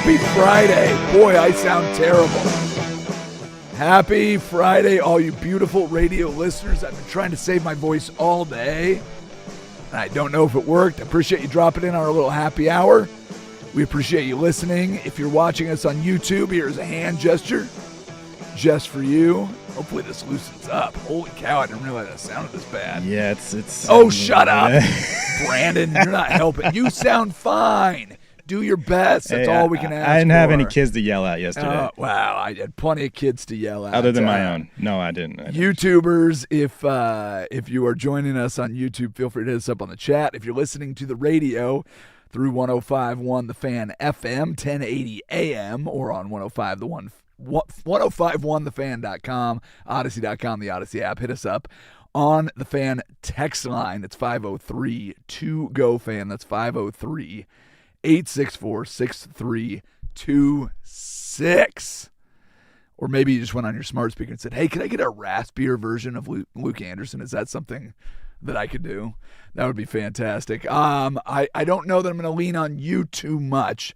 Happy Friday. Boy, I sound terrible. Happy Friday, all you beautiful radio listeners. I've been trying to save my voice all day, and I don't know if it worked. I appreciate you dropping in on our little happy hour. We appreciate you listening. If you're watching us on YouTube, here's a hand gesture just for you. Hopefully this loosens up. Holy cow, I didn't realize that sounded this bad. Yeah, it's. Oh, shut up. Brandon, you're not helping. You sound fine. Do your best. That's all we can ask for. I didn't have any kids to yell at yesterday. Wow, I had plenty of kids to yell at. Other than my own. No, I didn't. YouTubers, if you are joining us on YouTube, feel free to hit us up on the chat. If you're listening to the radio through 105.1 The Fan FM, 1080 AM, or on 1051thefan.com, odyssey.com, the Odyssey app, hit us up. On the Fan text line, it's 503-2GO-FAN. That's 503-864-6326. Or maybe you just went on your smart speaker and said, hey, can I get a raspier version of Luke Andersen? Is that something that I could do? That would be fantastic. I don't know that I'm going to lean on you too much,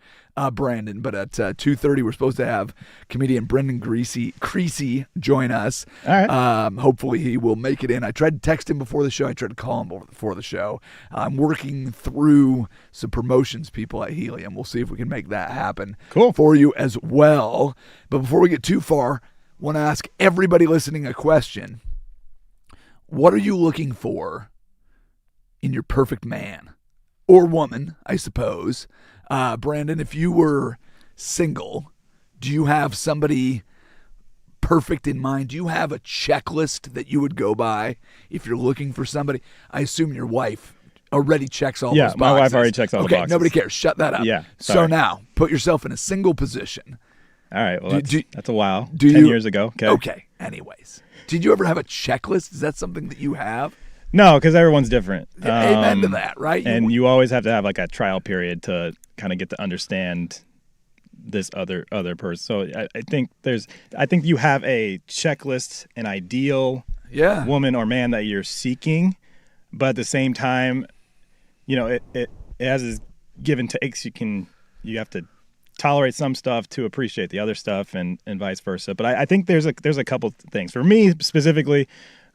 Brandon, but at 2:30 we're supposed to have comedian Brendan Creasy join us. All right. Hopefully he will make it in. I tried to text him before the show. I tried to call him before the show. I'm working through some promotions people at Helium. We'll see if we can make that happen for you as well. But before we get too far, I want to ask everybody listening a question. What are you looking for in your perfect man or woman, I suppose? Brandon, if you were single, do you have somebody perfect in mind? Do you have a checklist that you would go by if you're looking for somebody? I assume your wife already checks all those boxes. Yeah, my wife already checks all the boxes. Okay, nobody cares. Shut that up. Yeah, sorry. So now, put yourself in a single position. All right, well, that's a while. 10 years ago. Okay, anyways. Did you ever have a checklist? Is that something that you have? No, because everyone's different. Amen to that, right? And you always have to have like a trial period to kind of get to understand this other person. So I think you have a checklist, an ideal woman or man that you're seeking, but at the same time, you know, it has its give and takes. You have to tolerate some stuff to appreciate the other stuff, and vice versa. But I think there's a couple things. For me specifically,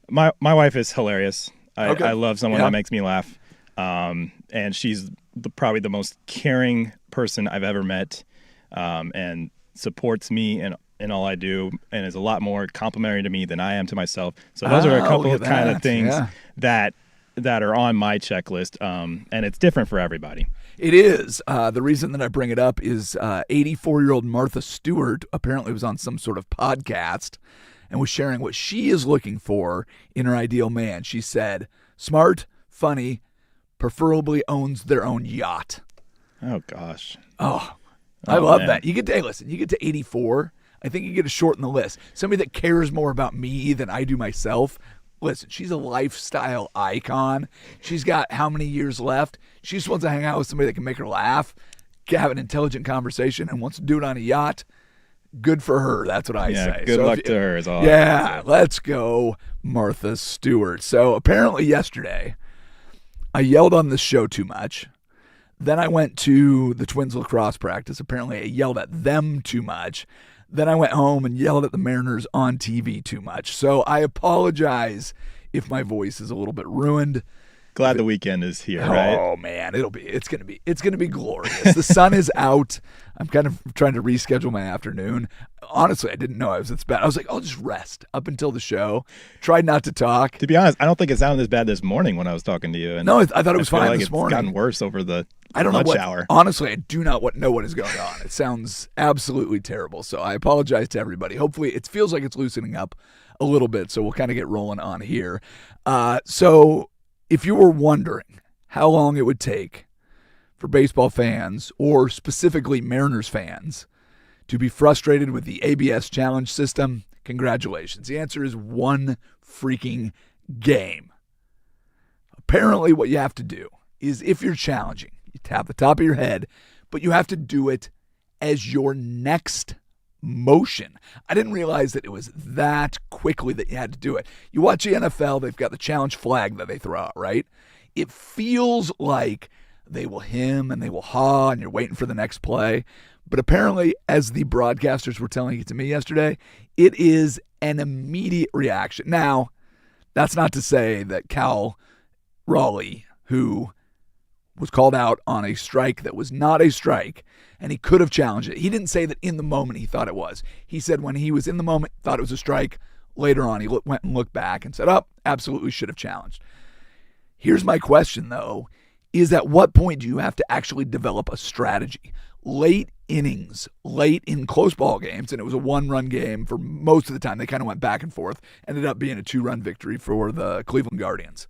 my wife is hilarious. I love someone that makes me laugh, and she's probably the most caring person I've ever met, and supports me in all I do, and is a lot more complimentary to me than I am to myself. So those are a couple of kind of things that are on my checklist, and it's different for everybody. It is. The reason that I bring it up is 84-year-old Martha Stewart apparently was on some sort of podcast and was sharing what she is looking for in her ideal man. She said, smart, funny, preferably owns their own yacht. Oh, gosh. Oh, I love that. You get to 84. I think you get to shorten the list. Somebody that cares more about me than I do myself. Listen, she's a lifestyle icon. She's got how many years left? She just wants to hang out with somebody that can make her laugh, have an intelligent conversation, and wants to do it on a yacht. Good for her. That's what I say. Good luck to her is all. Yeah, let's go, Martha Stewart. So apparently yesterday, I yelled on this show too much. Then I went to the Twins lacrosse practice. Apparently I yelled at them too much. Then I went home and yelled at the Mariners on TV too much. So I apologize if my voice is a little bit ruined. Glad the weekend is here, right? Oh man, it's gonna be glorious. The sun is out. I'm kind of trying to reschedule my afternoon. Honestly, I didn't know I was this bad. I was like, I'll just rest up until the show. Tried not to talk. To be honest, I don't think it sounded as bad this morning when I was talking to you. And no, I thought it was fine this morning. It's gotten worse over the lunch hour. Honestly, I do not know what is going on. It sounds absolutely terrible. So I apologize to everybody. Hopefully, it feels like it's loosening up a little bit. So we'll kind of get rolling on here. So if you were wondering how long it would take for baseball fans, or specifically Mariners fans, to be frustrated with the ABS challenge system, congratulations. The answer is one freaking game. Apparently what you have to do is, if you're challenging, you tap the top of your head, but you have to do it as your next motion. I didn't realize that it was that quickly that you had to do it. You watch the NFL, they've got the challenge flag that they throw out, right? It feels like they will hem and they will haw and you're waiting for the next play. But apparently, as the broadcasters were telling it to me yesterday, it is an immediate reaction. Now, that's not to say that Cal Raleigh, who was called out on a strike that was not a strike, and he could have challenged it. He didn't say that in the moment he thought it was. He said when he was in the moment, thought it was a strike. Later on, he went and looked back and said, absolutely should have challenged. Here's my question, though, is at what point do you have to actually develop a strategy? Late innings, late in close ball games, and it was a one-run game for most of the time. They kind of went back and forth, ended up being a 2-run victory for the Cleveland Guardians.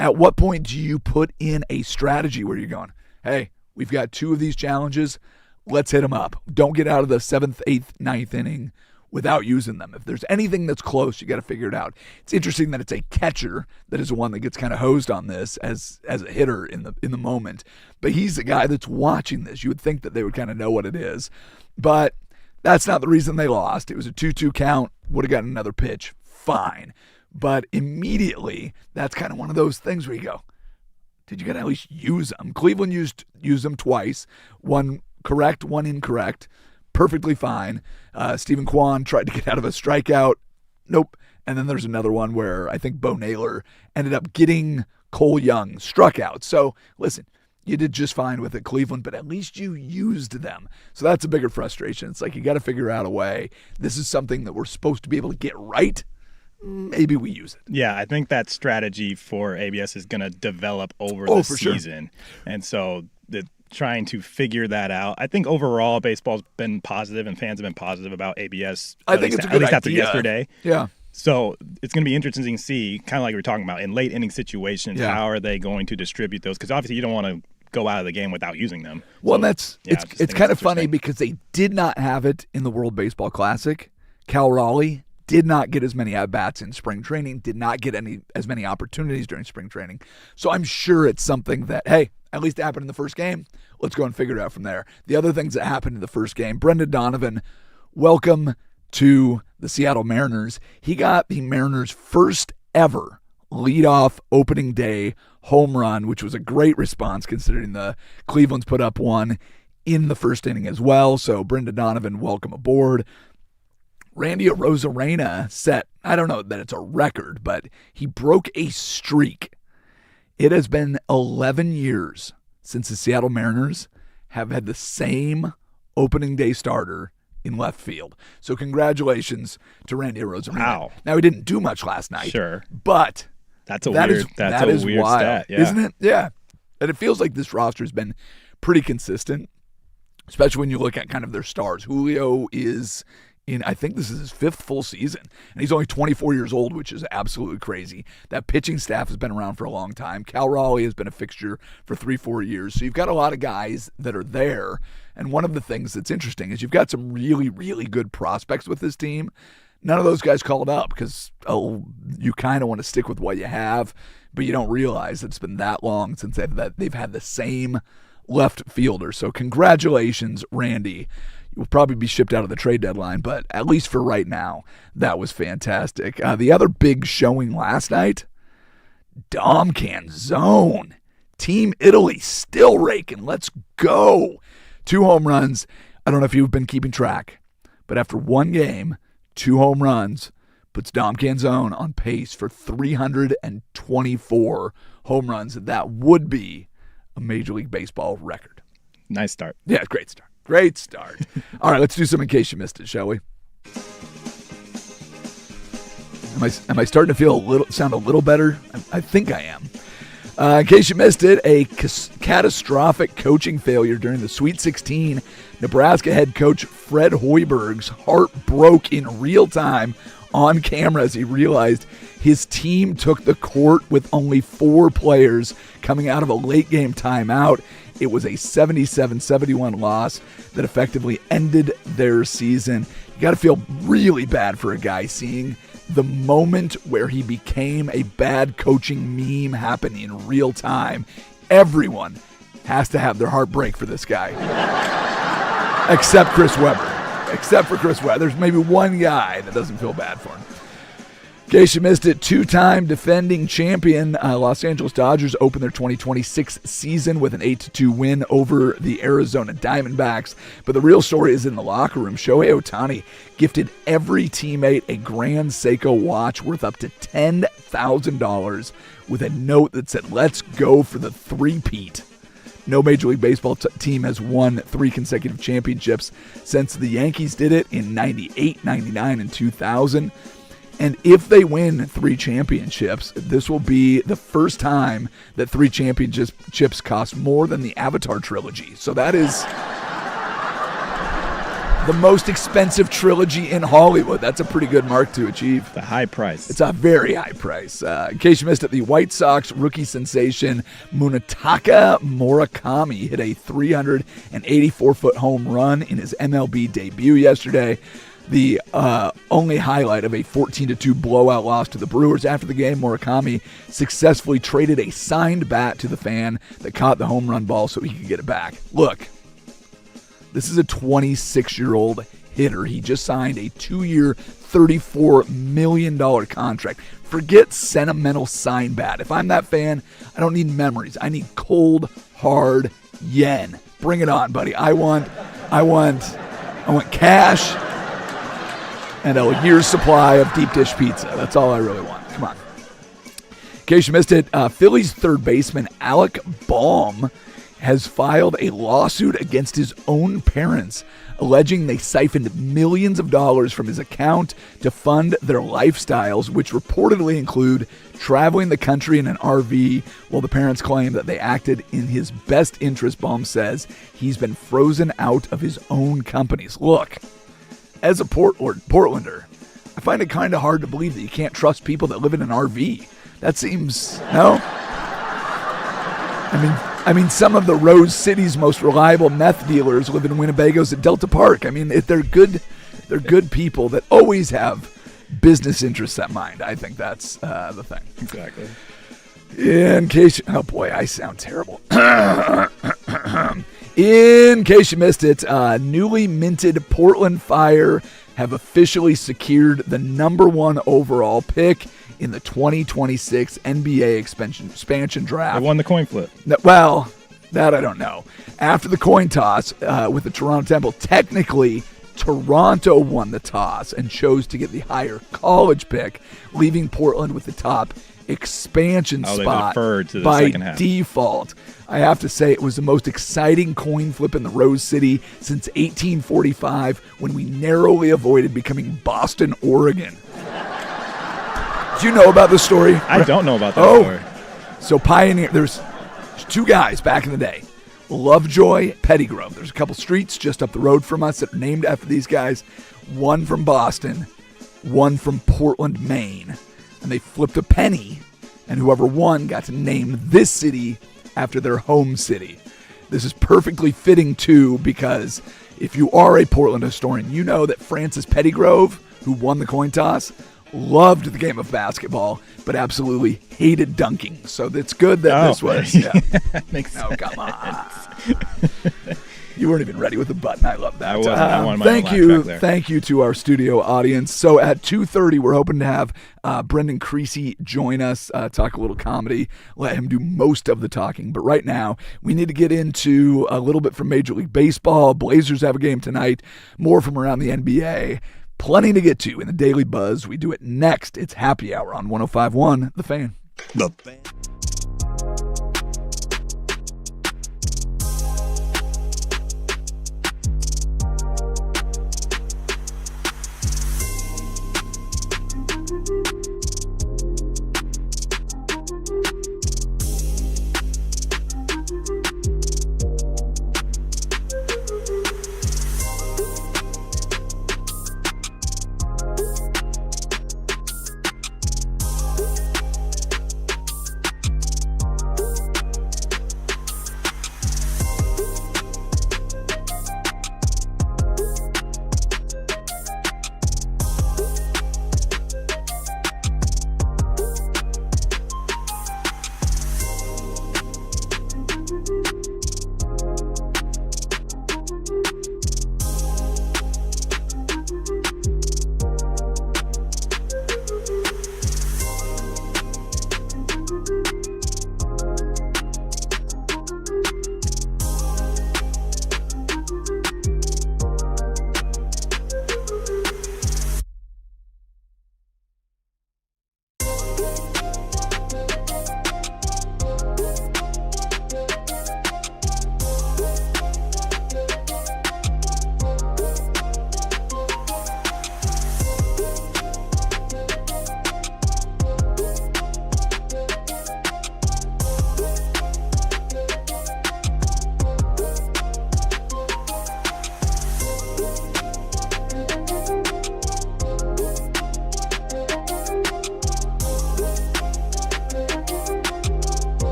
At what point do you put in a strategy where you're going, hey, we've got 2 of these challenges, let's hit them up. Don't get out of the 7th, 8th, 9th inning without using them. If there's anything that's close, you got to figure it out. It's interesting that it's a catcher that is the one that gets kind of hosed on this as a hitter in the moment. But he's the guy that's watching this. You would think that they would kind of know what it is. But that's not the reason they lost. It was a 2-2 count. Would have gotten another pitch. Fine. But immediately, that's kind of one of those things where you go, did you got to at least use them? Cleveland used them twice. One correct, one incorrect. Perfectly fine. Stephen Kwan tried to get out of a strikeout. Nope. And then there's another one where I think Bo Naylor ended up getting Cole Young struck out. So, listen, you did just fine with it, Cleveland, but at least you used them. So that's a bigger frustration. It's like you got to figure out a way. This is something that we're supposed to be able to get right. Maybe we use it. Yeah, I think that strategy for ABS is going to develop over the season. Sure. And so trying to figure that out. I think overall baseball's been positive and fans have been positive about ABS. I think it's a good idea. After yesterday. Yeah. So it's going to be interesting to see, kind of like we were talking about, in late inning situations, how are they going to distribute those? Because obviously you don't want to go out of the game without using them. Well, so, it's kind of funny because they did not have it in the World Baseball Classic. Cal Raleigh did not get as many at-bats in spring training, did not get as many opportunities during spring training. So I'm sure it's something that, hey, at least it happened in the first game. Let's go and figure it out from there. The other things that happened in the first game, Brendan Donovan, welcome to the Seattle Mariners. He got the Mariners' first ever leadoff opening day home run, which was a great response considering the Cleveland's put up one in the first inning as well. So Brendan Donovan, welcome aboard. Randy Arozarena set, I don't know that it's a record, but he broke a streak. It has been 11 years since the Seattle Mariners have had the same opening day starter in left field. So congratulations to Randy Arozarena. Wow. Now, he didn't do much last night. Sure. But that's a weird wild, stat, isn't it? Yeah. And it feels like this roster has been pretty consistent, especially when you look at kind of their stars. Julio is I think this is his 5th full season, and he's only 24 years old, which is absolutely crazy. That pitching staff has been around for a long time. Cal Raleigh has been a fixture for 3-4 years, so you've got a lot of guys that are there, and one of the things that's interesting is you've got some really, really good prospects with this team. None of those guys called up because, you kind of want to stick with what you have, but you don't realize it's been that long since they've had the same left fielder. So congratulations, Randy. You'll probably be shipped out of the trade deadline, but at least for right now, that was fantastic. The other big showing last night, Dom Canzone. Team Italy still raking. Let's go. 2 home runs. I don't know if you've been keeping track, but after one game, 2 home runs puts Dom Canzone on pace for 324 home runs. That would be a Major League Baseball record. Nice start. Yeah, great start. Great start. All right, let's do some In Case You Missed It, shall we? Am I starting to sound a little better? I think I am. In case you missed it, a catastrophic coaching failure during the Sweet 16. Nebraska head coach Fred Hoiberg's heart broke in real time on camera as he realized his team took the court with only 4 players coming out of a late game timeout. It was a 77-71 loss that effectively ended their season. You got to feel really bad for a guy seeing the moment where he became a bad coaching meme happen in real time. Everyone has to have their heart break for this guy. Except Chris Webber. Except for Chris Webber. There's maybe one guy that doesn't feel bad for him. In case you missed it, two-time defending champion Los Angeles Dodgers opened their 2026 season with an 8-2 win over the Arizona Diamondbacks. But the real story is in the locker room. Shohei Ohtani gifted every teammate a Grand Seiko watch worth up to $10,000 with a note that said, "Let's go for the three-peat." No Major League Baseball team has won 3 consecutive championships since the Yankees did it in 98, 99, and 2000. And if they win 3 championships, this will be the first time that 3 championships cost more than the Avatar trilogy. So that is the most expensive trilogy in Hollywood. That's a pretty good mark to achieve. The high price. It's a very high price. In case you missed it, the White Sox rookie sensation Munetaka Murakami hit a 384-foot home run in his MLB debut yesterday. The only highlight of a 14-2 blowout loss to the Brewers. After the game, Murakami successfully traded a signed bat to the fan that caught the home run ball so he could get it back. Look, this is a 26-year-old hitter. He just signed a 2-year, $34 million contract. Forget sentimental sign bat. If I'm that fan, I don't need memories. I need cold, hard yen. Bring it on, buddy. I want cash and a year's supply of deep dish pizza. That's all I really want. Come on. In case you missed it, Phillies third baseman Alec Baum has filed a lawsuit against his own parents, alleging they siphoned millions of dollars from his account to fund their lifestyles, which reportedly include traveling the country in an RV, while the parents claim that they acted in his best interest. Baum says he's been frozen out of his own companies. Look, as a Portlander, I find it kind of hard to believe that you can't trust people that live in an RV. That seems, no? I mean, some of the Rose City's most reliable meth dealers live in Winnebago's at Delta Park. I mean, they're good people that always have business interests at mind. I think that's the thing. Exactly. In case, oh boy, I sound terrible. In case you missed it, newly minted Portland Fire have officially secured the #1 overall pick in the 2026 NBA expansion draft. They won the coin flip. Well, that I don't know. After the coin toss with the Toronto Temple, technically Toronto won the toss and chose to get the higher college pick, leaving Portland with the top expansion spot to the by second half. Default. I have to say it was the most exciting coin flip in the Rose City since 1845, when we narrowly avoided becoming Boston, Oregon. Do you know about this story? I don't know about that story. So Pioneer, there's 2 guys back in the day, Lovejoy, Pettygrove. There's a couple streets just up the road from us that are named after these guys. One from Boston, one from Portland, Maine. And they flipped a penny, and whoever won got to name this city after their home city. This is perfectly fitting, too, because if you are a Portland historian, you know that Francis Pettygrove, who won the coin toss, loved the game of basketball, but absolutely hated dunking. So it's good that this was. Yeah. Makes sense. Oh, come on. You weren't even ready with the button. I love that. I wasn't. I wanted my own laugh track there. Thank you to our studio audience. So at 2:30, we're hoping to have Brendan Creasy join us, talk a little comedy, let him do most of the talking. But right now, we need to get into a little bit from Major League Baseball. Blazers have a game tonight. More from around the NBA. Plenty to get to in the Daily Buzz. We do it next. It's Happy Hour on 105.1 The Fan. The Fan.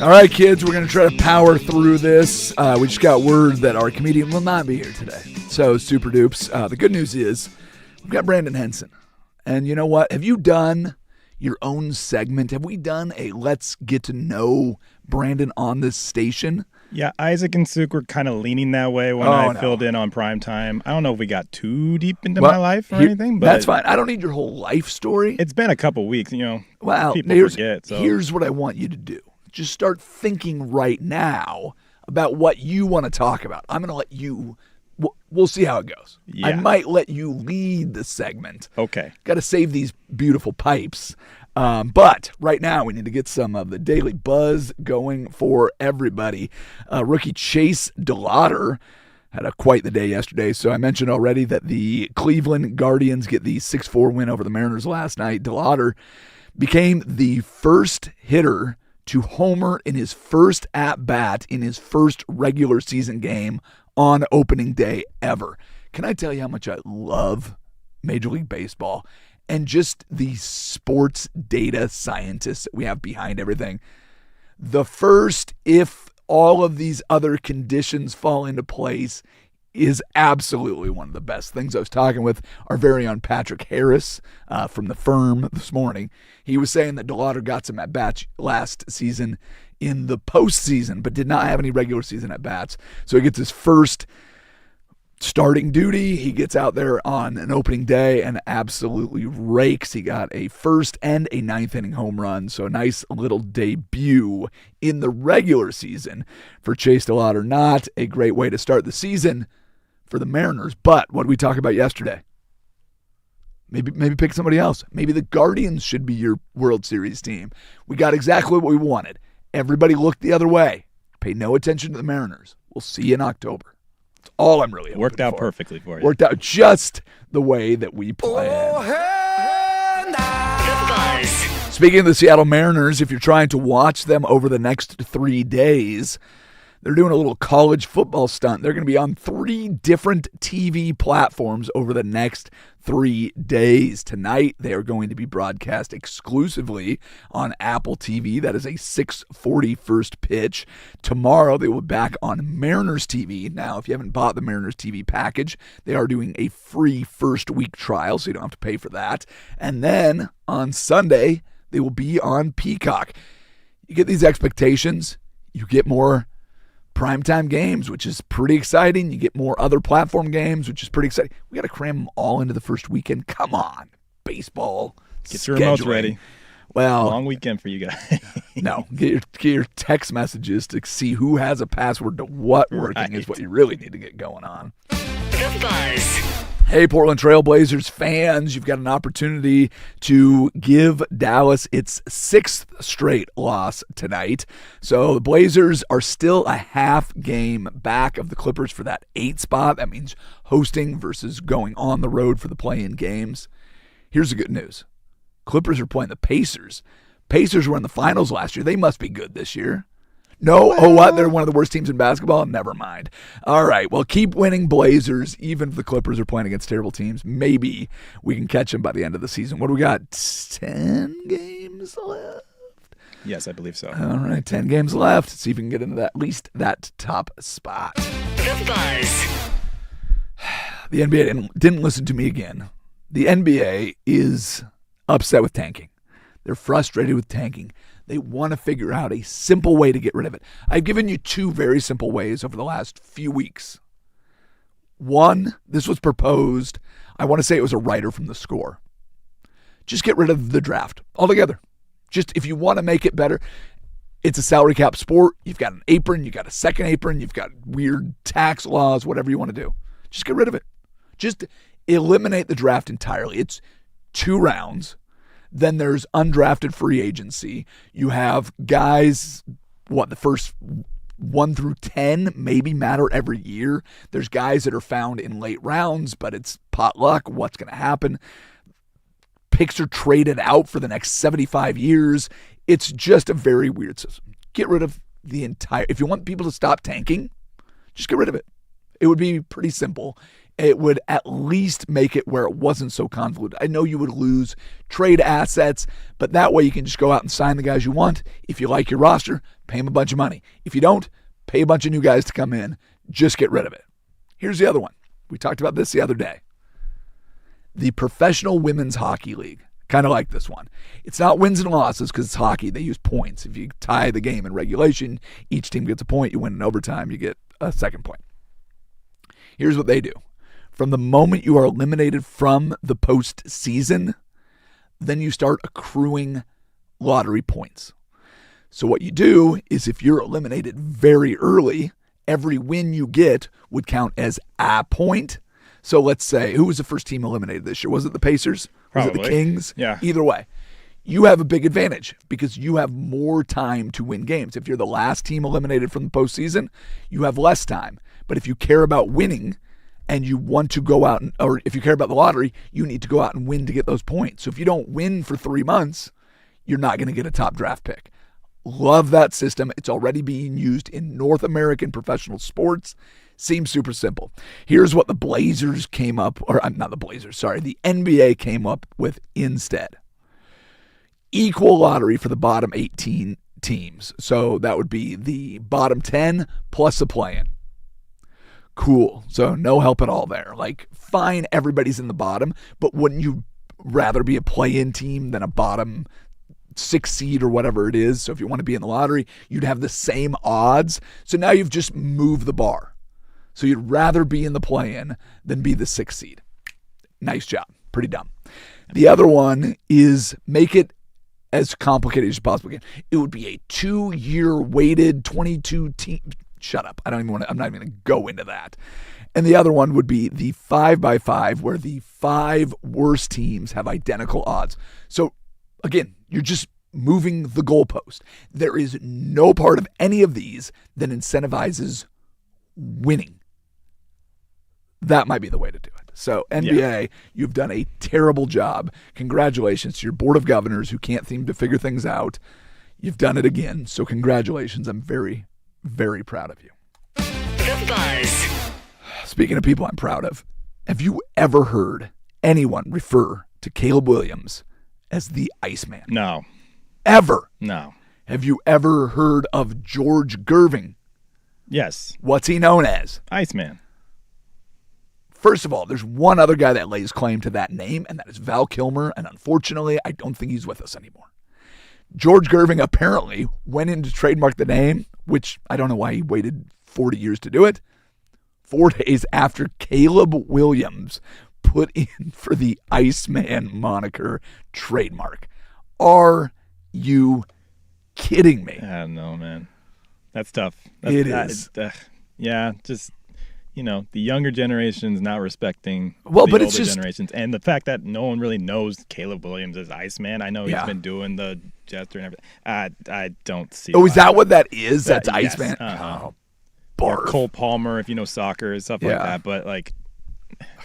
All right, kids, we're going to try to power through this. We just got word that our comedian will not be here today. So, super dupes. The good news is we've got Brandon Henson. And you know what? Have you done your own segment? Have we done a Let's Get to Know Brandon on this station? Yeah, Isaac and Suk were kind of leaning that way when I filled in on Primetime. I don't know if we got too deep into my life or anything, but that's fine. I don't need your whole life story. It's been a couple weeks, Well, people forget. So here's what I want you to do. Just start thinking right now about what you want to talk about. I'm going to let you, we'll see how it goes. Yeah. I might let you lead the segment. Okay. Got to save these beautiful pipes. But right now we need to get some of the daily buzz going for everybody. Rookie Chase DeLauder had quite the day yesterday. So I mentioned already that the Cleveland Guardians get the 6-4 win over the Mariners last night. DeLauder became the first hitter to homer in his first at-bat in his first regular season game on opening day ever. Can I tell you how much I love Major League Baseball? and just the sports data scientists that we have behind everything. The first, if all of these other conditions fall into place, is absolutely one of the best things. I was talking with our very own Patrick Harris from the firm this morning. He was saying that DeLauder got some at-bats last season in the postseason, but did not have any regular season at-bats. So he gets his first starting duty. He gets out there on an opening day and absolutely rakes. He got a first and a ninth inning home run. So a nice little debut in the regular season for Chase DeLauder. Not a great way to start the season for the Mariners. But what did we talk about yesterday? Maybe pick somebody else. Maybe the Guardians should be your World Series team. We got exactly what we wanted. Everybody looked the other way. Pay no attention to the Mariners. We'll see you in October. That's all I'm really hoping Worked out for. perfectly for you. Worked out just the way that we planned. Oh, hey, now. Speaking of the Seattle Mariners, if you're trying to watch them over the next 3 days, they're doing a little college football stunt. They're going to be on 3 different TV platforms over the next 3 days. Tonight, they are going to be broadcast exclusively on Apple TV. That is a 6:40 first pitch. Tomorrow, they will be back on Mariners TV. Now, if you haven't bought the Mariners TV package, they are doing a free first week trial, so you don't have to pay for that. And then on Sunday, they will be on Peacock. You get these expectations, you get more primetime games, which is pretty exciting. You get more other platform games, which is pretty exciting. We got to cram them all into the first weekend. Come on, baseball. Get your remotes scheduling. ready. Well, Long weekend for you guys. no, get your text messages to see who has a password to what working is what you really need to get going on. The Buzz. Hey, Portland Trail Blazers fans, you've got an opportunity to give Dallas its 6th straight loss tonight. So the Blazers are still a half game back of the Clippers for that 8 spot. That means hosting versus going on the road for the play-in games. Here's the good news. Clippers are playing the Pacers. Pacers were in the finals last year. They must be good this year. No? Oh, what? They're one of the worst teams in basketball? Never mind. All right. Well, keep winning, Blazers. Even if the Clippers are playing against terrible teams, maybe we can catch them by the end of the season. What do we got? 10 games left? Yes, I believe so. All right. 10 games left. See if we can get into that, at least that top spot. The Buzz. The NBA didn't listen to me again. The NBA is upset with tanking. They're frustrated with tanking. They want to figure out a simple way to get rid of it. I've given you 2 very simple ways over the last few weeks. One, this was proposed. I want to say it was a writer from The Score. Just get rid of the draft altogether. Just if you want to make it better, it's a salary cap sport. You've got an apron. You've got a second apron. You've got weird tax laws, whatever you want to do. Just get rid of it. Just eliminate the draft entirely. It's 2 rounds. Then there's undrafted free agency. You have guys, the first 1 through 10 maybe matter every year. There's guys that are found in late rounds, but it's potluck. What's going to happen? Picks are traded out for the next 75 years. It's just a very weird system. Get rid of the entire... If you want people to stop tanking, just get rid of it. It would be pretty simple. It would at least make it where it wasn't so convoluted. I know you would lose trade assets, but that way you can just go out and sign the guys you want. If you like your roster, pay them a bunch of money. If you don't, pay a bunch of new guys to come in. Just get rid of it. Here's the other one. We talked about this the other day. The Professional Women's Hockey League. Kind of like this one. It's not wins and losses because it's hockey. They use points. If you tie the game in regulation, each team gets a point. You win in overtime, you get a second point. Here's what they do. From the moment you are eliminated from the postseason, then you start accruing lottery points. So what you do is if you're eliminated very early, every win you get would count as a point. So let's say, who was the first team eliminated this year? Was it the Pacers? Probably. Was it the Kings? Yeah. Either way, you have a big advantage because you have more time to win games. If you're the last team eliminated from the postseason, you have less time. But if you care about winning, and you want to go out, or if you care about the lottery, you need to go out and win to get those points. So if you don't win for 3 months, you're not going to get a top draft pick. Love that system. It's already being used in North American professional sports. Seems super simple. Here's what the Blazers came up, or not the Blazers, sorry, the NBA came up with instead. Equal lottery for the bottom 18 teams. So that would be the bottom 10 plus a play-in. Cool. So no help at all there. Like, fine, everybody's in the bottom, but wouldn't you rather be a play-in team than a bottom 6 seed or whatever it is? So if you want to be in the lottery, you'd have the same odds. So now you've just moved the bar. So you'd rather be in the play-in than be the 6 seed. Nice job. Pretty dumb. The other one is make it as complicated as you possibly can. It would be a 2-year weighted 22 team. Shut up. I'm not even going to go into that. And the other one would be the 5x5, where the 5 worst teams have identical odds. So again, you're just moving the goalpost. There is no part of any of these that incentivizes winning. That might be the way to do it. So NBA, You've done a terrible job. Congratulations to your board of governors who can't seem to figure things out. You've done it again. So congratulations. I'm very, very proud of you. The Buzz. Speaking of people I'm proud of, have you ever heard anyone refer to Caleb Williams as the Iceman? No. Ever? No. Have you ever heard of George Gerving? Yes. What's he known as? Iceman. First of all, there's one other guy that lays claim to that name, and that is Val Kilmer, and unfortunately, I don't think he's with us anymore. George Gerving apparently went in to trademark the name, which I don't know why he waited 40 years to do it, 4 days after Caleb Williams put in for the Iceman moniker trademark. Are you kidding me? I don't know, man. That's tough. It is. Yeah, just... the younger generation's not respecting the but older it's just, generations. And the fact that no one really knows Caleb Williams as Iceman. I know he's been doing the gesture and everything. I don't see is that what that is? That's Iceman? Yes. Oh, or Cole Palmer, if you know soccer and stuff like that. But,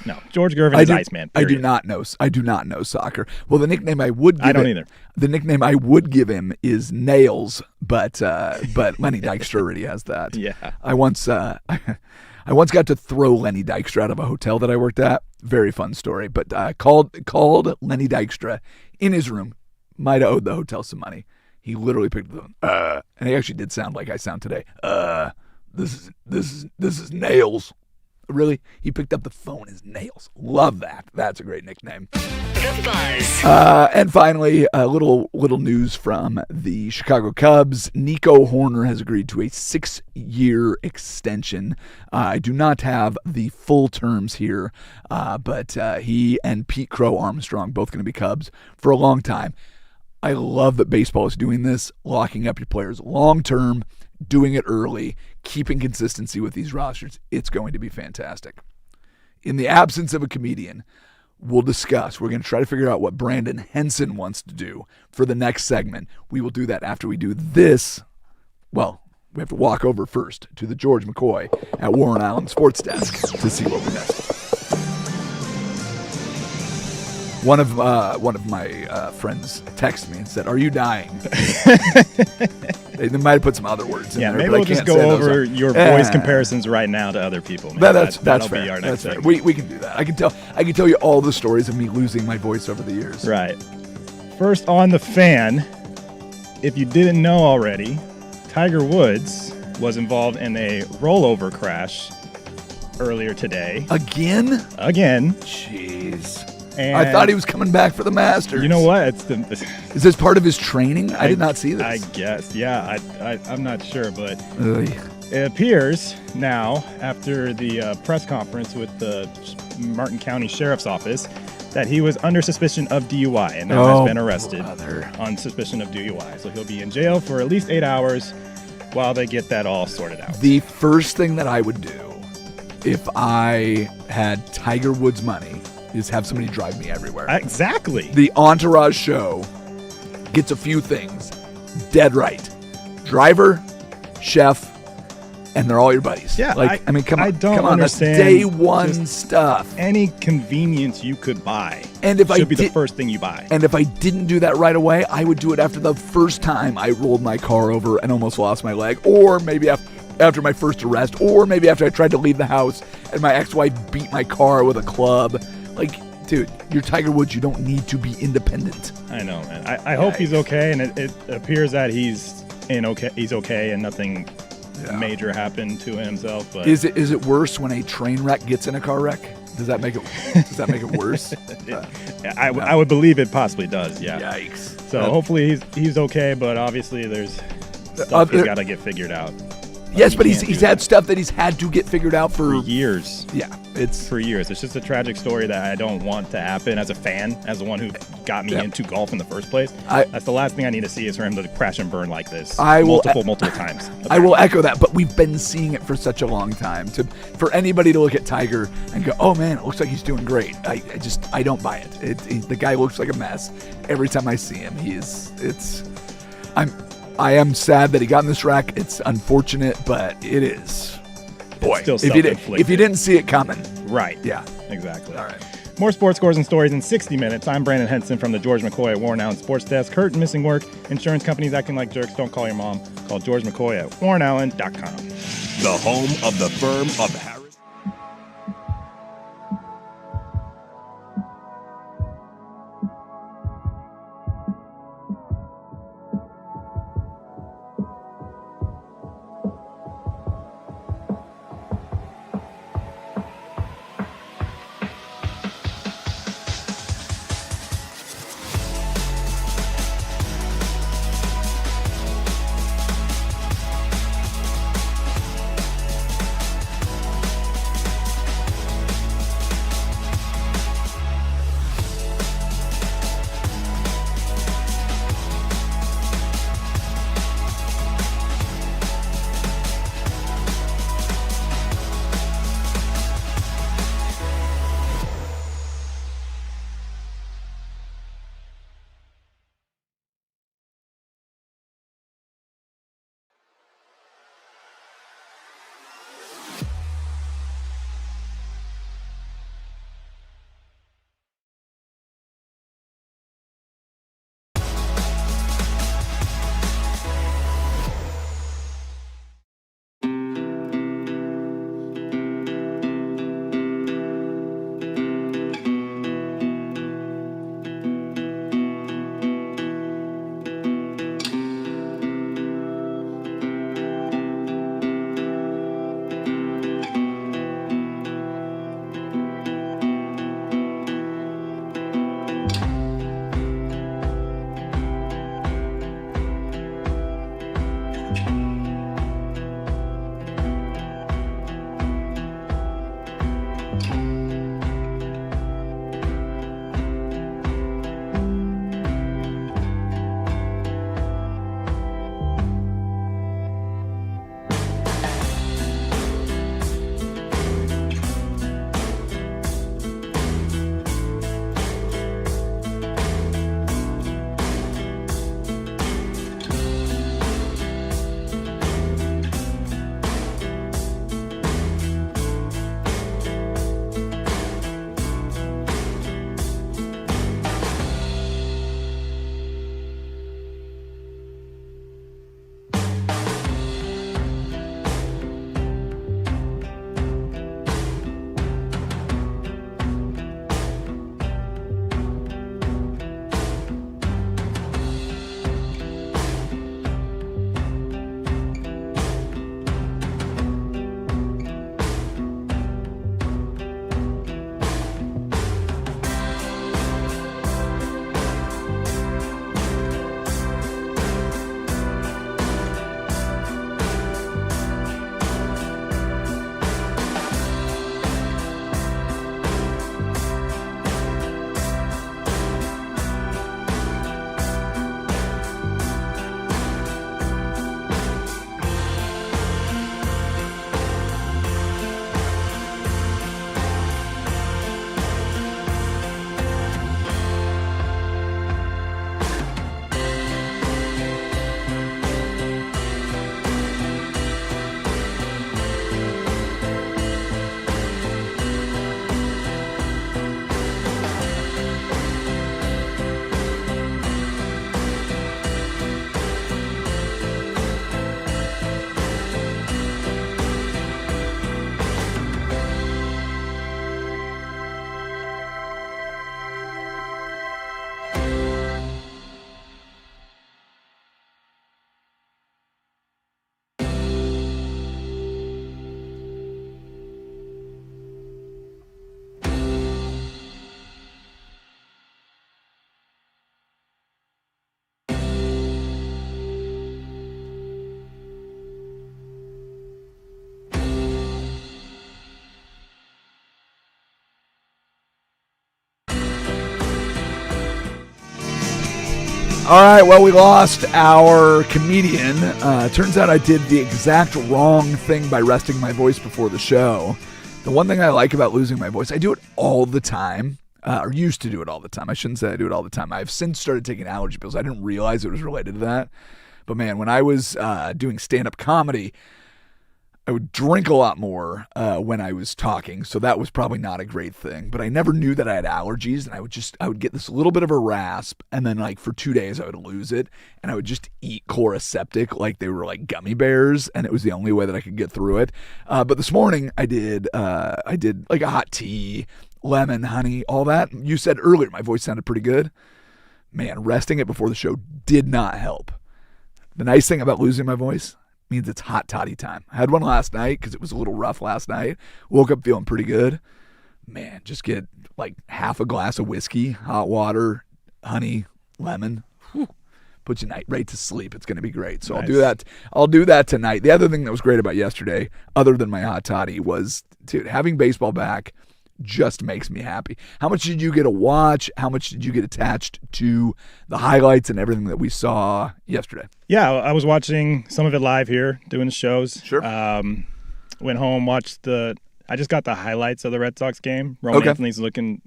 no. George Gervin is Iceman, period. I do not know soccer. Well, the nickname I would give I don't either. The nickname I would give him is Nails, but Lenny Dykstra already has that. Yeah. I once got to throw Lenny Dykstra out of a hotel that I worked at. Very fun story. But called Lenny Dykstra in his room. Might have owed the hotel some money. He literally picked up the phone. And he actually did sound like I sound today. This is Nails. Really? He picked up the phone as Nails. Love that. That's a great nickname. The Buzz. And finally, a little news from the Chicago Cubs. Nico Horner has agreed to a 6-year extension. I do not have the full terms here, but he and Pete Crow Armstrong, both going to be Cubs for a long time. I love that baseball is doing this, locking up your players long term, doing it early, keeping consistency with these rosters. It's going to be fantastic. In the absence of a comedian, we'll discuss. We're going to try to figure out what Brandon Henson wants to do for the next segment. We will do that after we do this. Well, we have to walk over first to the George McCoy at Warren Island Sports Desk to see what we missed. One of my friends texted me and said, "Are you dying?" They might have put some other words in there. Maybe we'll just go over your voice comparisons right now to other people. That's that'll fair. Be our next segment. We can do that. I can tell you all the stories of me losing my voice over the years. Right. First on the fan, if you didn't know already, Tiger Woods was involved in a rollover crash earlier today. Again? Jeez. And I thought he was coming back for the Masters. You know what? Is this part of his training? I did not see this. I guess. Yeah, I'm not sure, but it appears now, after the press conference with the Martin County Sheriff's Office, that he was under suspicion of DUI and now has been arrested on suspicion of DUI. So he'll be in jail for at least 8 hours while they get that all sorted out. The first thing that I would do if I had Tiger Woods money is have somebody drive me everywhere. Exactly. The Entourage show gets a few things dead right. Driver, chef, and they're all your buddies. Yeah, come on. I don't come on, understand. That's day one stuff. Any convenience you could buy should be the first thing you buy. And if I didn't do that right away, I would do it after the first time I rolled my car over and almost lost my leg, or maybe after after my first arrest, or maybe after I tried to leave the house and my ex-wife beat my car with a club. Like, dude, you're Tiger Woods. You don't need to be independent. I know, man. I hope he's okay, and it appears that he's okay, and nothing major happened to himself. But is it worse when a train wreck gets in a car wreck? Does that make it worse? I would believe it possibly does. Yeah. Yikes. So hopefully he's okay, but obviously there's stuff he's got to get figured out. Yes, but he's had stuff that he's had to get figured out for years. Yeah, it's for years. It's just a tragic story that I don't want to happen as a fan, as the one who got me into golf in the first place. That's the last thing I need to see is for him to crash and burn like this multiple times. Apparently. I will echo that, but we've been seeing it for such a long time. For anybody to look at Tiger and go, "Oh man, it looks like he's doing great," I don't buy it. The guy looks like a mess every time I see him. I am sad that he got in this wreck. It's unfortunate, but it is. Boy, still if you didn't see it coming. Right. Yeah. Exactly. All right. More sports scores and stories in 60 minutes. I'm Brandon Henson from the George McCoy at Warren Allen Sports Desk. Hurt and missing work. Insurance companies acting like jerks. Don't call your mom. Call George McCoy at warrenallen.com. The home of the firm of Harris. All right, well, we lost our comedian. Turns out I did the exact wrong thing by resting my voice before the show. The one thing I like about losing my voice, I do it all the time, or used to do it all the time. I shouldn't say I do it all the time. I've since started taking allergy pills. I didn't realize it was related to that. But man, when I was doing stand-up comedy, I would drink a lot more when I was talking, so that was probably not a great thing. But I never knew that I had allergies, and I would get this little bit of a rasp, and then like for 2 days I would lose it, and I would just eat Chloraseptic like they were like gummy bears, and it was the only way that I could get through it. But this morning I did like a hot tea, lemon, honey, all that. You said earlier my voice sounded pretty good. Man, resting it before the show did not help. The nice thing about losing my voice means it's hot toddy time. I had one last night because it was a little rough last night. Woke up feeling pretty good. Man, just get like half a glass of whiskey, hot water, honey, lemon. Whew. Put you right to sleep. It's going to be great. So nice. I'll do that tonight. The other thing that was great about yesterday, other than my hot toddy, was, dude, having baseball back just makes me happy. How much did you get to watch? How much did you get attached to the highlights and everything that we saw yesterday? Yeah, I was watching some of it live here, doing the shows. Sure. Went home, watched I just got the highlights of the Red Sox game. Roman Anthony's looking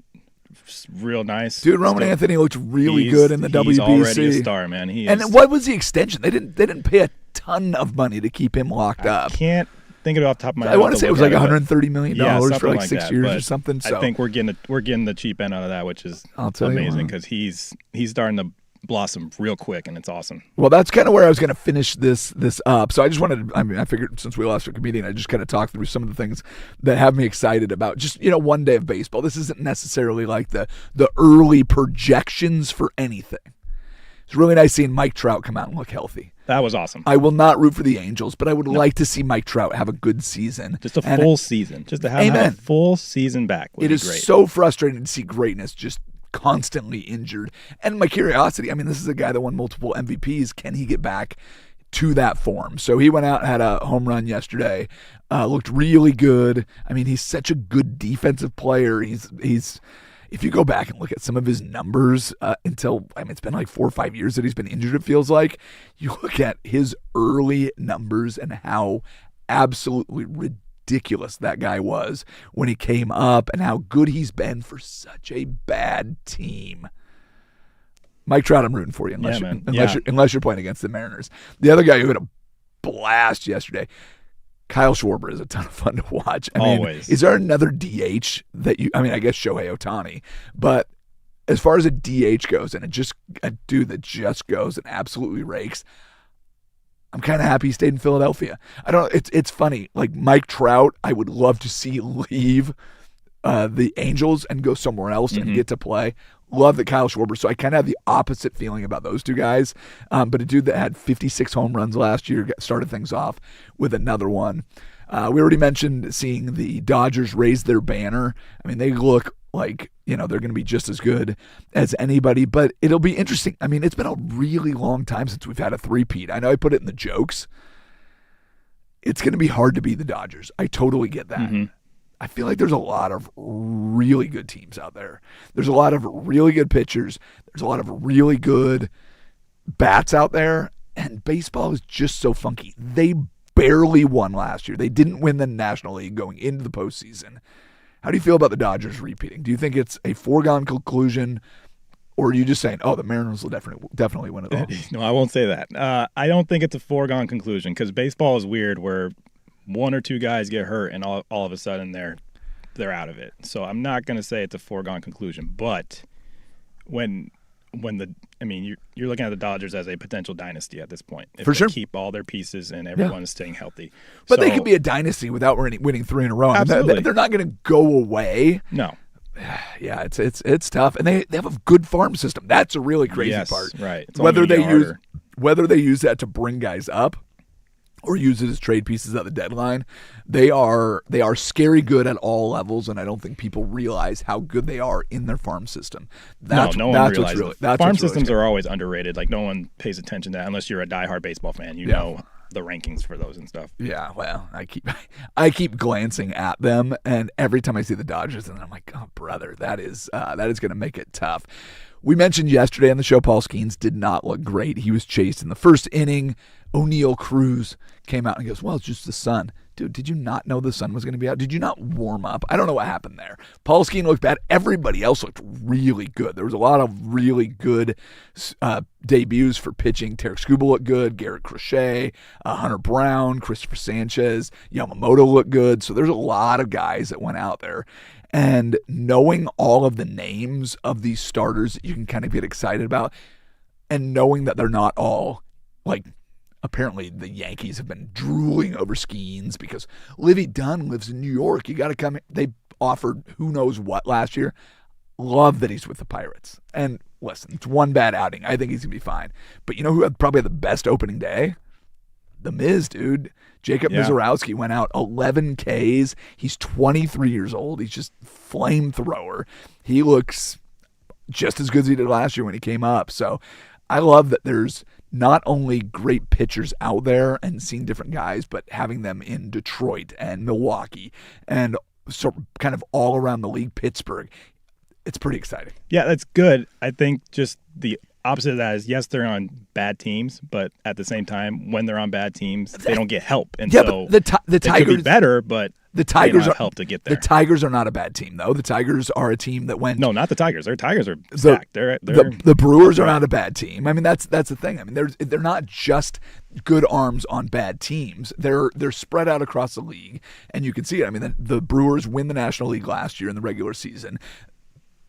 real nice. Dude, Roman Anthony looked really good in the WBC. He's already a star, man. And what was the extension? They didn't pay a ton of money to keep him locked up. Can't think of it off the top of my head. I want to say it was like $130 million for like 6 that, years or something. So I think we're getting the cheap end out of that, which is amazing because he's starting to blossom real quick, and it's awesome. Well, that's kind of where I was going to finish this up. So I just wanted to, I figured since we lost our comedian, I just kind of talk through some of the things that have me excited about just, one day of baseball. This isn't necessarily like the early projections for anything. It's really nice seeing Mike Trout come out and look healthy. That was awesome. I will not root for the Angels, but I would like to see Mike Trout have a good season. Just a full season. Just to have a full season back would be great. It is so frustrating to see greatness just constantly injured. And my curiosity, this is a guy that won multiple MVPs. Can he get back to that form? So he went out and had a home run yesterday. Looked really good. He's such a good defensive player. He's if you go back and look at some of his numbers it's been like 4 or 5 years that he's been injured, it feels like. You look at his early numbers and how absolutely ridiculous that guy was when he came up and how good he's been for such a bad team. Mike Trout, I'm rooting for you unless you're playing against the Mariners. The other guy who had a blast yesterday, Kyle Schwarber, is a ton of fun to watch. Always. Is there another DH that you? I guess Shohei Ohtani, but as far as a DH goes, and a dude that just goes and absolutely rakes, I'm kind of happy he stayed in Philadelphia. I don't know. It's funny. Like Mike Trout, I would love to see leave the Angels and go somewhere else and get to play. Love that Kyle Schwarber. So I kind of have the opposite feeling about those two guys. But a dude that had 56 home runs last year started things off with another one. We already mentioned seeing the Dodgers raise their banner. They look like, they're going to be just as good as anybody, but it'll be interesting. It's been a really long time since we've had a three-peat. I know I put it in the jokes. It's going to be hard to beat the Dodgers. I totally get that. Mm-hmm. I feel like there's a lot of really good teams out there. There's a lot of really good pitchers. There's a lot of really good bats out there. And baseball is just so funky. They barely won last year. They didn't win the National League going into the postseason. How do you feel about the Dodgers repeating? Do you think it's a foregone conclusion, or are you just saying, the Mariners will definitely win it all? No, I won't say that. I don't think it's a foregone conclusion because baseball is weird where one or two guys get hurt and all of a sudden they're out of it. So I'm not going to say it's a foregone conclusion, but when you're looking at the Dodgers as a potential dynasty at this point. If For sure. They keep all their pieces and everyone is staying healthy. But they could be a dynasty without winning 3 in a row. Absolutely. They're not going to go away. No. Yeah, it's tough, and they have a good farm system. That's a really crazy part. Right. It's whether they use that to bring guys up or use it as trade pieces at the deadline, they are scary good at all levels, and I don't think people realize how good they are in their farm system. No one realizes. Farm systems are always underrated. Like no one pays attention to that unless you're a diehard baseball fan. You know the rankings for those and stuff. Yeah, well, I keep glancing at them, and every time I see the Dodgers, and I'm like, oh brother, that is going to make it tough. We mentioned yesterday on the show Paul Skeens did not look great. He was chased in the first inning. O'Neal Cruz came out and goes, well, it's just the sun. Dude, did you not know the sun was going to be out? Did you not warm up? I don't know what happened there. Paul Skeens looked bad. Everybody else looked really good. There was a lot of really good debuts for pitching. Tarek Skubal looked good. Garrett Crochet, Hunter Brown, Christopher Sanchez, Yamamoto looked good. So there's a lot of guys that went out there. And knowing all of the names of these starters that you can kind of get excited about, and knowing that they're not all like, apparently the Yankees have been drooling over Skeens because Livy Dunn lives in New York. You got to come in. They offered who knows what last year. Love that he's with the Pirates. And listen, it's one bad outing. I think he's going to be fine. But you know who had probably the best opening day? The Miz, dude. Jacob Mizorowski went out 11 Ks. He's 23 years old. He's just flamethrower. He looks just as good as he did last year when he came up. So I love that there's not only great pitchers out there and seeing different guys, but having them in Detroit and Milwaukee and so kind of all around the league, Pittsburgh. It's pretty exciting. Yeah, that's good. I think just the opposite of that is, yes, they're on bad teams, but at the same time, when they're on bad teams, they don't get help. And so but the Tigers could be better, but the Tigers are help to get there. The Tigers are not a bad team, though. The Tigers are a team that went. No, not the Tigers. Their Tigers are stacked. The Brewers are not a bad team. I mean, that's the thing. I mean, they're not just good arms on bad teams. They're spread out across the league, and you can see it. I mean, the Brewers win the National League last year in the regular season.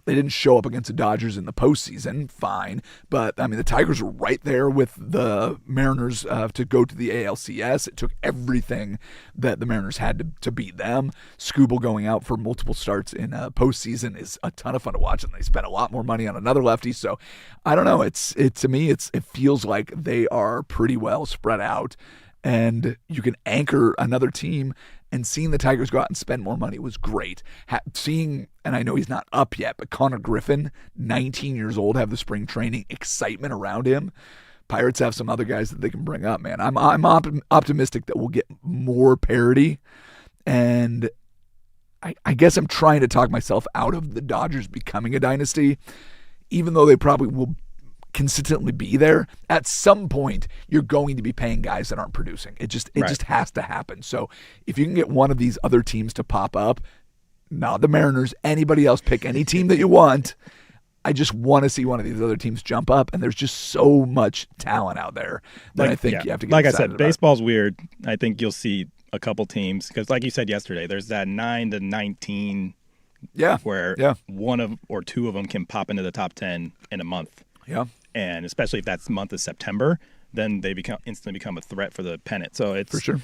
They didn't show up against the Dodgers in the postseason, fine. But, I mean, the Tigers were right there with the Mariners to go to the ALCS. It took everything that the Mariners had to beat them. Skubal going out for multiple starts in postseason is a ton of fun to watch, and they spent a lot more money on another lefty. So, I don't know. To me, it feels like they are pretty well spread out, and you can anchor another team. And seeing the Tigers go out and spend more money was great. Seeing, and I know he's not up yet, but Connor Griffin, 19 years old, have the spring training excitement around him. Pirates have some other guys that they can bring up, man. I'm optimistic that we'll get more parity. And I guess I'm trying to talk myself out of the Dodgers becoming a dynasty, even though they probably will consistently be there. At some point you're going to be paying guys that aren't producing. It just has to happen. So if you can get one of these other teams to pop up, not the Mariners, anybody else, pick any team that you want. I just want to see one of these other teams jump up, and there's just so much talent out there that I think you have to get excited about. Baseball's weird. I think you'll see a couple teams because, like you said yesterday, there's that 9 to 19 where one or two of them can pop into the top 10 in a month. Yeah. And especially if that month is September, then they instantly become a threat for the pennant. So it's for sure.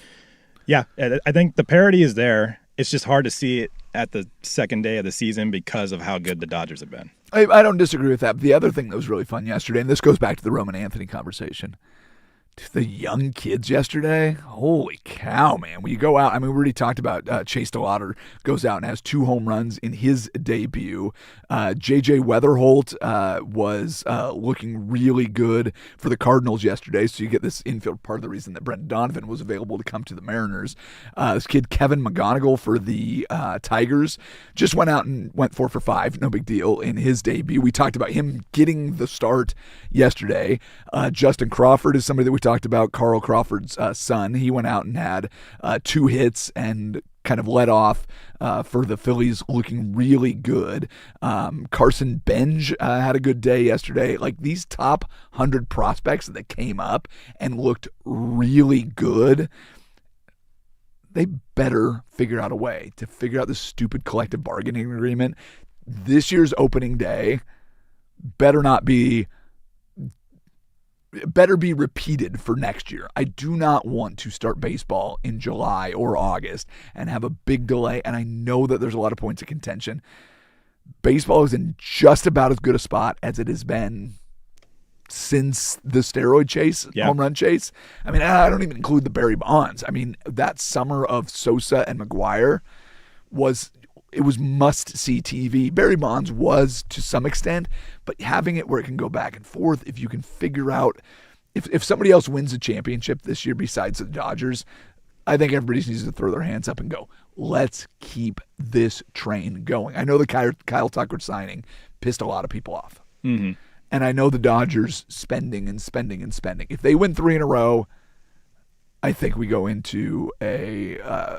Yeah, I think the parity is there. It's just hard to see it at the second day of the season because of how good the Dodgers have been. I don't disagree with that. But the other thing that was really fun yesterday, and this goes back to the Roman Anthony conversation. The young kids yesterday, holy cow, man. When you go out, I mean, we already talked about Chase DeLauder goes out and has 2 home runs in his debut. J.J. Weatherholt was looking really good for the Cardinals yesterday, so you get this infield, part of the reason that Brendan Donovan was available to come to the Mariners. This kid, Kevin McGonigal for the Tigers, just went out and went 4 for 5, no big deal, in his debut. We talked about him getting the start yesterday. Justin Crawford is somebody that we talked about, Carl Crawford's son. He went out and had 2 hits and kind of led off for the Phillies, looking really good. Carson Benj had a good day yesterday. Like, these top 100 prospects that came up and looked really good, they better figure out a way to figure out this stupid collective bargaining agreement. This year's opening day better be repeated for next year. I do not want to start baseball in July or August and have a big delay, and I know that there's a lot of points of contention. Baseball is in just about as good a spot as it has been since the steroid chase, home run chase. I mean, I don't even include the Barry Bonds. I mean, that summer of Sosa and McGuire was must-see TV. Barry Bonds was to some extent, but having it where it can go back and forth, if you can figure out, if somebody else wins a championship this year besides the Dodgers, I think everybody needs to throw their hands up and go, let's keep this train going. I know the Kyle Tucker signing pissed a lot of people off. Mm-hmm. And I know the Dodgers spending and spending and spending. If they win 3 in a row, I think we go into a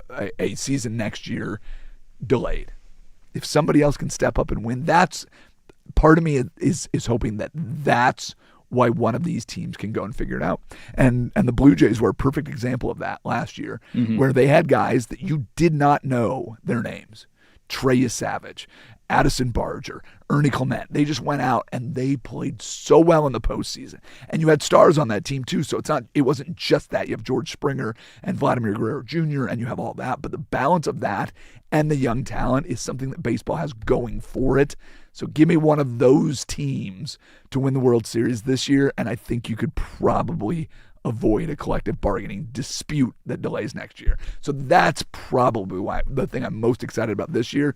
season next year delayed. If somebody else can step up and win, that's part of me is hoping that's why one of these teams can go and figure it out. And the Blue Jays were a perfect example of that last year, where they had guys that you did not know their names. Trey Savage, Addison Barger, Ernie Clement. They just went out and they played so well in the postseason. And you had stars on that team too, so it wasn't just that. You have George Springer and Vladimir Guerrero Jr. and you have all that, but the balance of that and the young talent is something that baseball has going for it. So give me one of those teams to win the World Series this year, and I think you could probably avoid a collective bargaining dispute that delays next year. So that's probably why the thing I'm most excited about this year.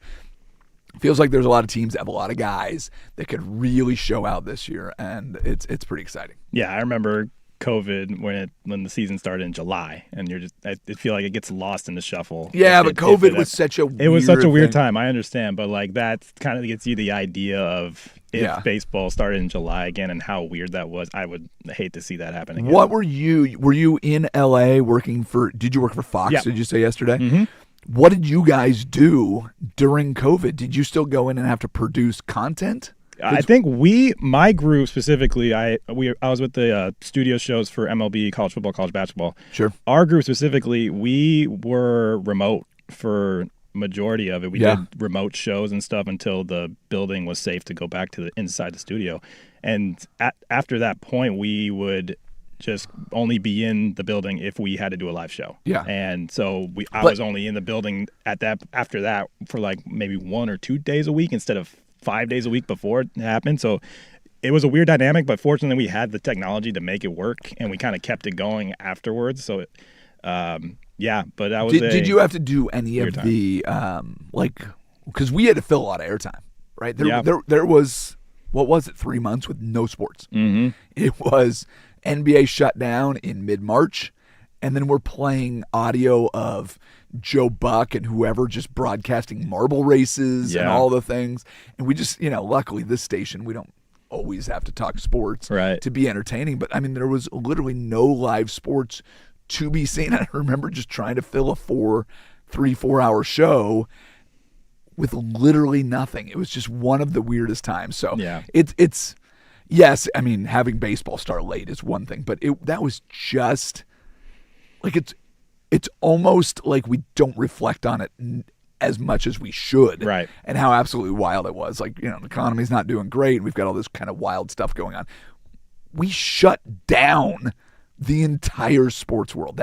Feels like there's a lot of teams that have a lot of guys that could really show out this year, and it's pretty exciting. Yeah, I remember COVID when the season started in July, and I feel like it gets lost in the shuffle. Yeah, but COVID was such a weird time. I understand, but like that kind of gets you the idea of if baseball started in July again and how weird that was. I would hate to see that happen again. What were you in LA working for? Did you work for Fox? Yeah. Did you say yesterday? Mm-hmm. What did you guys do during COVID? Did you still go in and have to produce content? I think my group specifically, I was with the studio shows for MLB, college football, college basketball. Sure. Our group specifically, we were remote for majority of it. We did remote shows and stuff until the building was safe to go back to the inside the studio. And after that point, we would just only be in the building if we had to do a live show. Yeah. And so I was only in the building after that for like maybe 1 or 2 days a week instead of 5 days a week before it happened. So it was a weird dynamic, but fortunately we had the technology to make, it work, and we kind of kept it going afterwards. So but that was did you have to do any of the because we had to fill a lot of airtime, right? There was, what was it, 3 months with no sports. Mm-hmm. It was NBA shut down in mid-March, and then we're playing audio of Joe Buck and whoever just broadcasting marble races and all the things. And we just, luckily this station, we don't always have to talk sports to be entertaining. But, I mean, there was literally no live sports to be seen. I remember just trying to fill a 3-4 hour show with literally nothing. It was just one of the weirdest times. So it's yes, I mean, having baseball start late is one thing, but that was just like it's almost like we don't reflect on it as much as we should, right? And how absolutely wild it was. Like, the economy's not doing great. We've got all this kind of wild stuff going on. We shut down the entire sports world.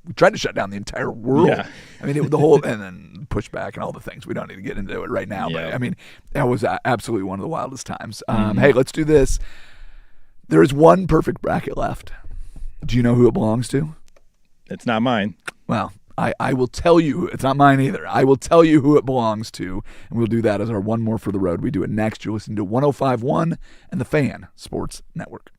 We tried to shut down the entire world. Yeah. I mean, the whole, and then pushback and all the things. We don't need to get into it right now. Yeah. But I mean, that was absolutely one of the wildest times. Hey, let's do this. There is one perfect bracket left. Do you know who it belongs to? It's not mine. Well, I will tell you. It's not mine either. I will tell you who it belongs to, and we'll do that as our one more for the road. We do it next. You're listening to 105.1 and the Fan Sports Network.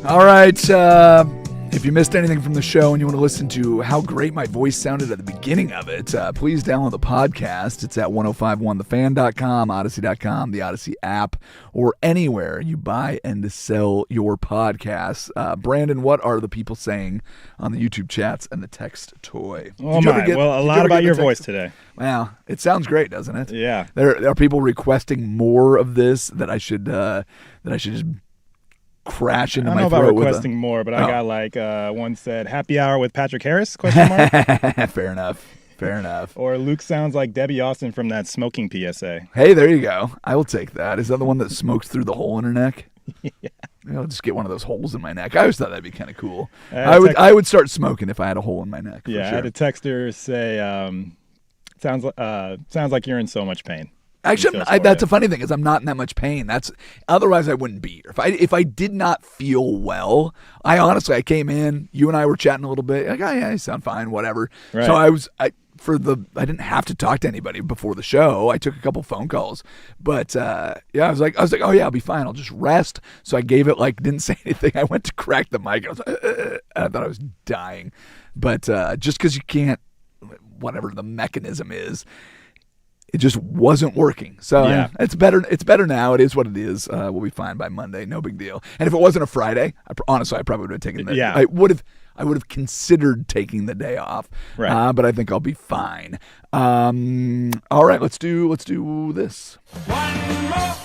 All right. If you missed anything from the show and you want to listen to how great my voice sounded at the beginning of it, please download the podcast. It's at 1051thefan.com, Odyssey.com, the Odyssey app, or anywhere you buy and sell your podcasts. Brandon, what are the people saying on the YouTube chats and the text toy? Oh my! Well, a lot about your voice today. Wow, it sounds great, doesn't it? Yeah. There are people requesting more of this that I should just crash into my throat. I don't know about requesting more, but I got one said, "Happy hour with Patrick Harris?" Question mark. Fair enough. Or Luke sounds like Debbie Austin from that smoking PSA. Hey, there you go. I will take that. Is that the one that smokes through the hole in her neck? Yeah. I'll just get one of those holes in my neck. I always thought that'd be kind of cool. I would start smoking if I had a hole in my neck. Yeah, sure. I had a texter say, sounds like you're in so much pain. Actually, that's a funny thing is I'm not in that much pain. Otherwise I wouldn't be here. If I did not feel well, I came in, you and I were chatting a little bit. Like, oh yeah, you sound fine, whatever. Right. So I didn't have to talk to anybody before the show. I took a couple phone calls, but I was like, oh yeah, I'll be fine. I'll just rest. So I gave it didn't say anything. I went to crack the mic. I was I thought I was dying, but just because you can't, whatever the mechanism is. It just wasn't working. So it's better. It's better now. It is what it is. We'll be fine by Monday. No big deal. And if it wasn't a Friday, honestly, I probably would have taken the. Yeah. I would have considered taking the day off. Right. But I think I'll be fine. All right. Let's do this. One more.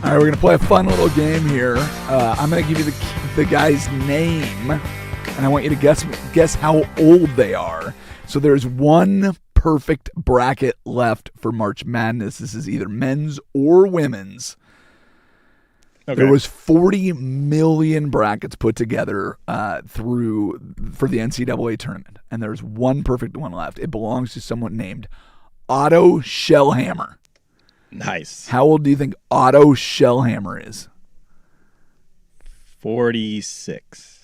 All right. We're gonna play a fun little game here. I'm gonna give you the guy's name. And I want you to guess how old they are. So there's one perfect bracket left for March Madness. This is either men's or women's. Okay. There was 40 million brackets put together for the NCAA tournament, and there's one perfect one left. It belongs to someone named Otto Shellhammer. Nice. How old do you think Otto Shellhammer is? 46.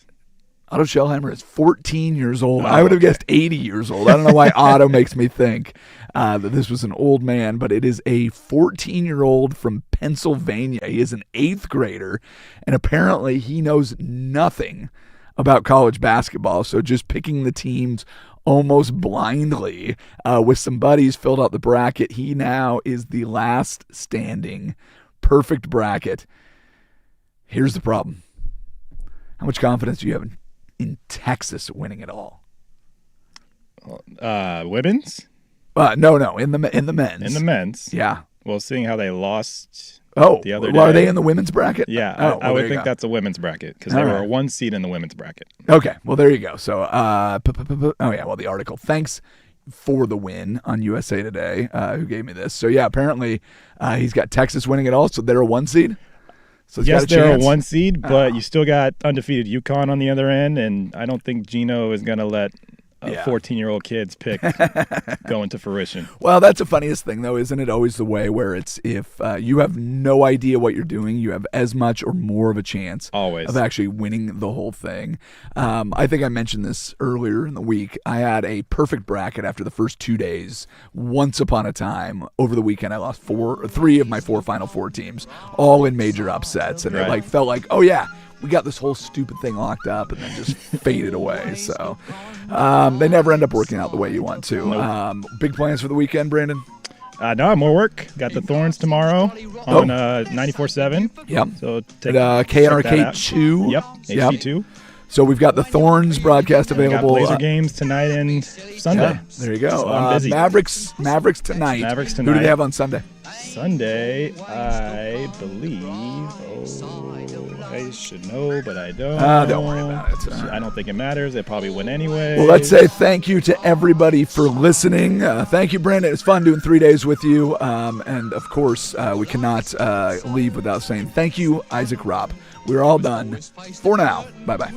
Otto Shellhammer is 14 years old. I would have guessed 80 years old. I don't know why Otto makes me think that this was an old man, but it is a 14-year-old from Pennsylvania. He is an 8th grader, and apparently he knows nothing about college basketball, so just picking the teams almost blindly with some buddies filled out the bracket. He now is the last standing perfect bracket. Here's the problem. How much confidence do you have in Texas winning it all? Women's? No, in the men's. In the men's. Yeah. Well, seeing how they lost the other day. Are they in the women's bracket? Yeah, I would think that's a women's bracket because they were a 1 seed in the women's bracket. Okay, well, there you go. So, the article. Thanks for the win on USA Today, who gave me this. So, yeah, apparently he's got Texas winning it all, so they're a 1 seed? So yes, they're a 1 seed, but you still got undefeated UConn on the other end, and I don't think Gino is going to let 14-year-old kids pick go into fruition. Well, that's the funniest thing, though, isn't it? Always the way where it's if you have no idea what you're doing, you have as much or more of a chance of actually winning the whole thing. I think I mentioned this earlier in the week. I had a perfect bracket after the first 2 days. Once upon a time, over the weekend, I lost 3 of my 4 Final Four teams, all in major upsets, and it felt like, oh yeah, we got this whole stupid thing locked up, and then just faded away. So they never end up working out the way you want to. Nope. Big plans for the weekend, Brandon? No, more work. Got the Thorns tomorrow on 94.7. Yep. So take KNRK 2. Yep. HD2. So we've got the Thorns broadcast available. Got Blazer games tonight and Sunday. Yeah, there you go. So I'm busy. Mavericks tonight. Who do they have on Sunday? Sunday, I believe. I should know, but I don't. Don't worry about it. I don't think it matters. They probably win anyway. Well, let's say thank you to everybody for listening. Thank you, Brandon. It's fun doing 3 days with you. And, of course, we cannot leave without saying thank you, Isaac Robb. We're all done for now. Bye-bye.